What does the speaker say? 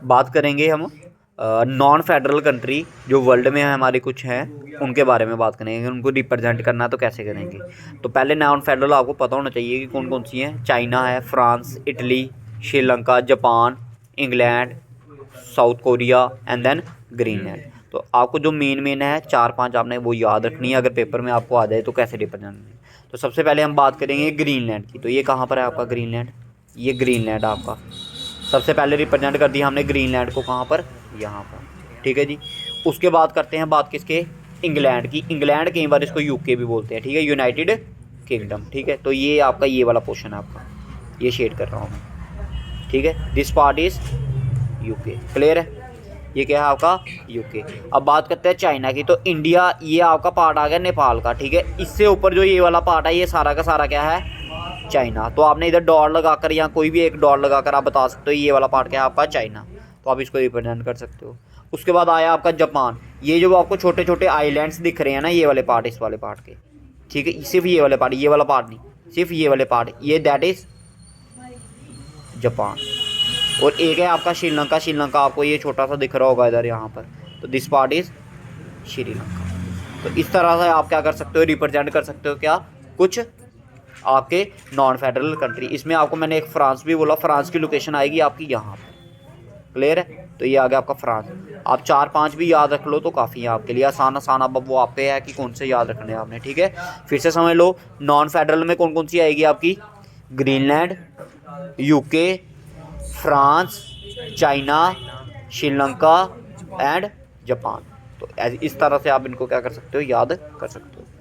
बात करेंगे हम नॉन फेडरल कंट्री जो वर्ल्ड में हमारे कुछ हैं उनके बारे में बात करेंगे, उनको रिप्रेजेंट करना तो कैसे करेंगे। तो पहले नॉन फेडरल आपको पता होना चाहिए कि कौन कौन सी हैं। चाइना है, France, Italy, Sri Lanka, Japan, England, South Korea and then Greenland. तो आपको जो मेन है 4-5 आपने वो याद रखनी है, अगर पेपर में आपको आ जाए तो कैसे रिप्रेजेंट। तो सबसे पहले हम बात करेंगे ग्रीनलैंड की। तो ये कहाँ पर है आपका ग्रीनलैंड, ये ग्रीनलैंड आपका सबसे पहले रिप्रेजेंट कर दिया हमने ग्रीनलैंड को, कहाँ पर, यहाँ पर, ठीक है जी। उसके बाद करते हैं बात किसके, इंग्लैंड की। इंग्लैंड कई बार इसको यूके भी बोलते हैं, ठीक है, यूनाइटेड किंगडम, ठीक है। तो ये आपका ये वाला पोर्शन है आपका, ये शेड कर रहा हूँ मैं, ठीक है। This part is UK, clear है। ये क्या है आपका यूके। अब बात करते हैं चाइना की। तो इंडिया ये आपका पार्ट आ गया नेपाल का, ठीक है। इससे ऊपर जो ये वाला पार्ट है ये सारा का सारा क्या है, चाइना। तो आपने इधर डॉट लगाकर या कोई भी एक डॉट लगाकर आप बता सकते हो ये वाला पार्ट क्या है आपका चाइना। तो आप इसको रिप्रेजेंट कर सकते हो। उसके बाद आया आपका जापान। ये जो आपको छोटे छोटे आइलैंड्स दिख रहे हैं ना, ये वाले पार्ट, इस वाले पार्ट के, ठीक है। सिर्फ ये वाले पार्ट, ये वाला पार्ट नहीं, सिर्फ ये वाले पार्ट, ये दैट इज जापान। और एक है आपका श्रीलंका। श्रीलंका आपको ये छोटा सा दिख रहा होगा इधर यहाँ पर। तो दिस पार्ट इज श्रीलंका। तो इस तरह से आप क्या कर सकते हो, रिप्रेजेंट कर सकते हो क्या, कुछ आपके नॉन फेडरल कंट्री। इसमें आपको मैंने एक फ्रांस भी बोला, फ्रांस की लोकेशन आएगी आपकी यहाँ पर, क्लियर है। तो ये आ गया आपका फ्रांस। आप 4-5 भी याद रख लो तो काफ़ी है आपके लिए, आसान आसान। अब वो आप पे है कि कौन से याद रखने हैं आपने, ठीक है। फिर से समझ लो, नॉन फेडरल में कौन कौन सी आएगी आपकी, Greenland, UK, France, China, Sri Lanka and Japan. तो इस तरह से आप इनको क्या कर सकते हो, याद कर सकते हो।